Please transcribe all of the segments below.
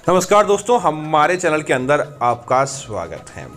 नमस्कार दोस्तों, हमारे चैनल के अंदर आपका स्वागत है।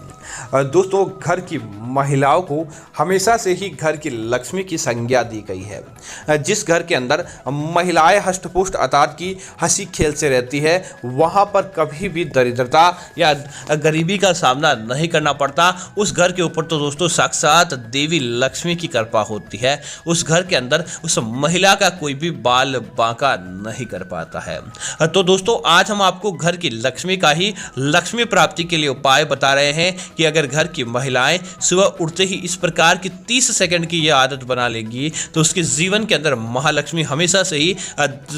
दोस्तों, घर की महिलाओं को हमेशा से ही घर की लक्ष्मी की संज्ञा दी गई है। जिस घर के अंदर महिलाएं हष्टपुष्ट अर्थात की हंसी खेल से रहती है, वहां पर कभी भी दरिद्रता या गरीबी का सामना नहीं करना पड़ता। उस घर के ऊपर तो दोस्तों साक्षात देवी लक्ष्मी की कृपा होती है। उस घर के अंदर उस महिला का कोई भी बाल बांका नहीं कर पाता है। तो दोस्तों, आज हम आपको घर की लक्ष्मी का ही लक्ष्मी प्राप्ति के लिए उपाय बता रहे हैं कि अगर घर की महिलाएं सुबह उठते ही इस प्रकार की 30 सेकंड की यह आदत बना लेंगी तो उसके जीवन के अंदर महालक्ष्मी हमेशा से ही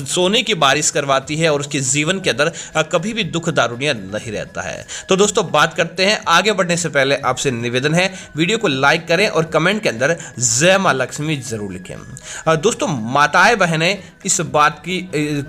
सोने की बारिश करवाती है और उसके जीवन के अंदर कभी भी दुख दारुण्य नहीं रहता है। तो दोस्तों, बात करते हैं। आगे बढ़ने से पहले आपसे निवेदन है, वीडियो को लाइक करें और कमेंट के अंदर जय मां लक्ष्मी जरूर लिखें। दोस्तों, माताएं बहनें इस बात की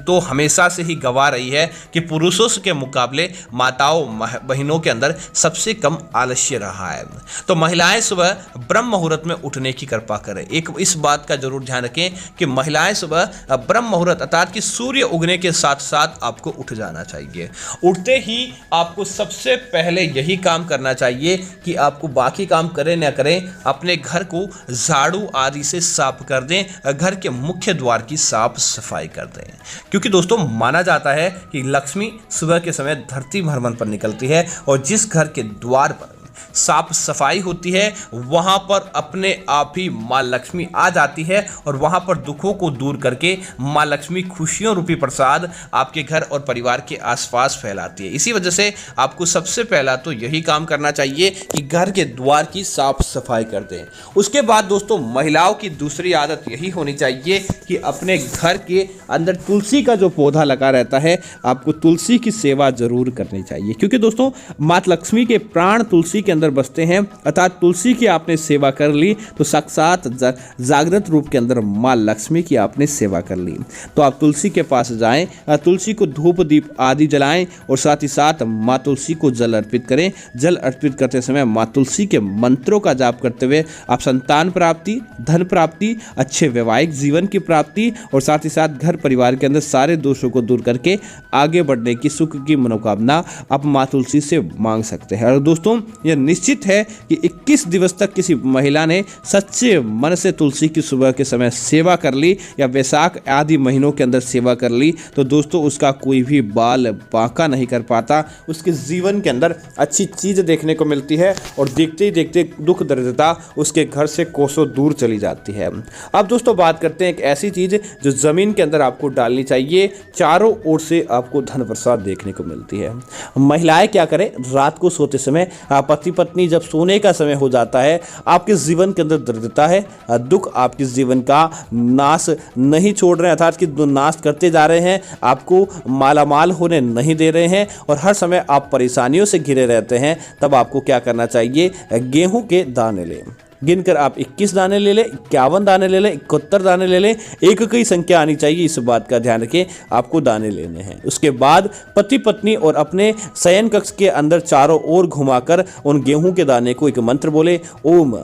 तो हमेशा से ही गवाह रही है कि पुरुषों के मुकाबले माताओं बहनों के अंदर सबसे कम आलस्य रहा है। तो महिलाएं सुबह ब्रह्म मुहूर्त में उठने की कृपा करें। एक इस बात का जरूर ध्यान रखें कि महिलाएं सुबह ब्रह्म मुहूर्त अर्थात कि सूर्य उगने के साथ साथ आपको उठ जाना चाहिए। उठते ही आपको सबसे पहले यही काम करना चाहिए कि आपको बाकी काम करें ना करें, अपने घर को झाड़ू आदि से साफ कर दें, घर के मुख्य द्वार की साफ सफाई कर दें। क्योंकि दोस्तों, माना जाता है कि लक्ष्मी सुबह के समय धरती भ्रमण पर निकलती है और जिस घर के द्वार पर साफ सफाई होती है वहां पर अपने आप ही मां लक्ष्मी आ जाती है और वहां पर दुखों को दूर करके मां लक्ष्मी खुशियों रूपी प्रसाद आपके घर और परिवार के आसपास फैलाती है। इसी वजह से आपको सबसे पहला तो यही काम करना चाहिए कि घर के द्वार की साफ सफाई कर दें। उसके बाद दोस्तों, महिलाओं की दूसरी आदत यही होनी चाहिए कि अपने घर के अंदर तुलसी का जो पौधा लगा रहता है, आपको तुलसी की सेवा जरूर करनी चाहिए। क्योंकि दोस्तों, मां लक्ष्मी के प्राण तुलसी के अंदर बसते हैं, अर्थात तुलसी की आपने सेवा कर ली तो साक्षात जागृत रूप के अंदर मां लक्ष्मी की आपने सेवा कर ली। तो आप तुलसी के पास जाएं, तुलसी को धूप दीप आदि जलाएं और साथ ही साथ मां तुलसी को जल अर्पित करें। जल अर्पित करते समय मां तुलसी के मंत्रों का जाप करते हुए आप संतान प्राप्ति, धन प्राप्ति, अच्छे वैवाहिक जीवन की प्राप्ति और साथ ही साथ घर परिवार के अंदर सारे दोषों को दूर करके आगे बढ़ने की सुख की मनोकामना आप मां तुलसी से मांग सकते हैं। और दोस्तों, यह निश्चित है कि 21 दिवस तक किसी महिला ने सच्चे मन से तुलसी की सुबह के समय सेवा कर ली या वैशाख आदि महीनों के अंदर सेवा कर ली तो दोस्तों, उसका कोई भी बाल बांका नहीं कर पाता। उसके जीवन के अंदर अच्छी चीज देखने को मिलती है और देखते ही देखते दुख दरिद्रता उसके घर से कोसों दूर चली जाती है। अब दोस्तों, बात करते हैं एक ऐसी चीज जो जमीन के अंदर आपको डालनी चाहिए, चारों ओर से आपको धन प्रसाद देखने को मिलती है। महिलाएं क्या करें, रात को सोते समय पति पत्नी जब सोने का समय हो जाता है, आपके जीवन के अंदर दरिद्रता है, दुख आपके जीवन का नाश नहीं छोड़ रहे हैं, अर्थात कि नाश करते जा रहे हैं, आपको मालामाल होने नहीं दे रहे हैं और हर समय आप परेशानियों से घिरे रहते हैं, तब आपको क्या करना चाहिए, गेहूं के दाने लें। गिनकर आप 21 दाने ले लें, 51 दाने ले लें, 71 दाने ले लें, एक की संख्या आनी चाहिए, इस बात का ध्यान रखें, आपको दाने लेने हैं। उसके बाद पति पत्नी और अपने शयन कक्ष के अंदर चारों ओर घुमाकर उन गेहूं के दाने को एक मंत्र बोले, ओम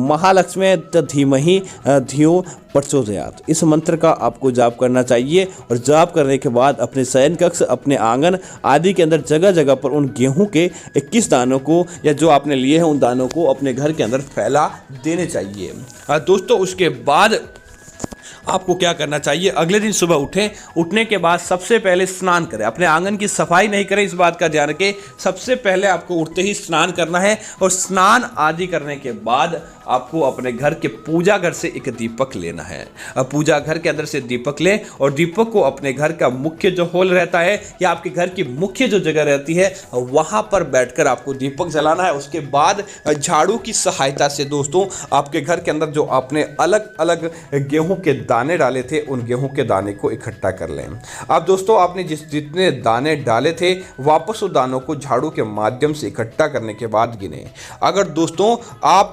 महालक्ष्मी धीमहि धियो प्रचोदयात्। इस मंत्र का आपको जाप करना चाहिए और जाप करने के बाद अपने शयन कक्ष, अपने आंगन आदि के अंदर जगह जगह पर उन गेहूं के 21 दानों को या जो आपने लिए हैं उन दानों को अपने घर के अंदर फैला देने चाहिए। दोस्तों, उसके बाद आपको क्या करना चाहिए, अगले दिन सुबह उठने के बाद सबसे पहले स्नान करें। अपने आंगन की सफाई नहीं करें, इस बात का ध्यान रखें। सबसे पहले आपको उठते ही स्नान करना है और स्नान आदि करने के बाद आपको अपने घर के पूजा घर से एक दीपक लेना है। पूजा घर के अंदर से दीपक लें और दीपक को अपने घर का मुख्य जो हॉल रहता है या आपके घर की मुख्य जो जगह रहती है वहां पर बैठकर आपको दीपक जलाना है। उसके बाद झाड़ू की सहायता से दोस्तों, आपके घर के अंदर जो आपने अलग अलग गेहूं के दाने डाले थे उन गेहूं के दाने को इकट्ठा कर लें। अब दोस्तों, आपने जितने दाने डाले थे वापस उस दानों को झाड़ू के माध्यम से इकट्ठा करने के बाद गिने। अगर दोस्तों आप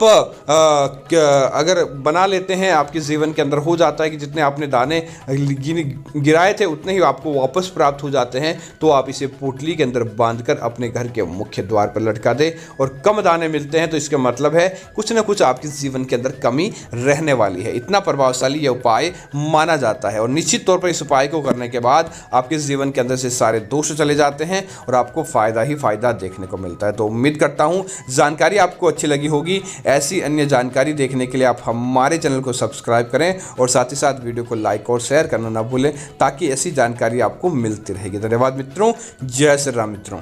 अगर बना लेते हैं, आपके जीवन के अंदर हो जाता है कि जितने आपने दाने गिराए थे उतने ही आपको वापस प्राप्त हो जाते हैं, तो आप इसे पोटली के अंदर बांधकर अपने घर के मुख्य द्वार पर लटका दें। और कम दाने मिलते हैं तो इसका मतलब है कुछ ना कुछ आपके जीवन के अंदर कमी रहने वाली है। इतना प्रभावशाली यह उपाय माना जाता है और निश्चित तौर पर इस उपाय को करने के बाद आपके जीवन के अंदर से सारे दोष चले जाते हैं और आपको फायदा ही फायदा देखने को मिलता है। तो उम्मीद करता हूं जानकारी आपको अच्छी लगी होगी। ऐसी अन्य जानकारी देखने के लिए आप हमारे चैनल को सब्सक्राइब करें और साथ ही साथ वीडियो को लाइक और शेयर करना ना भूलें, ताकि ऐसी जानकारी आपको मिलती रहेगी। धन्यवाद मित्रों। जय श्री राम मित्रों।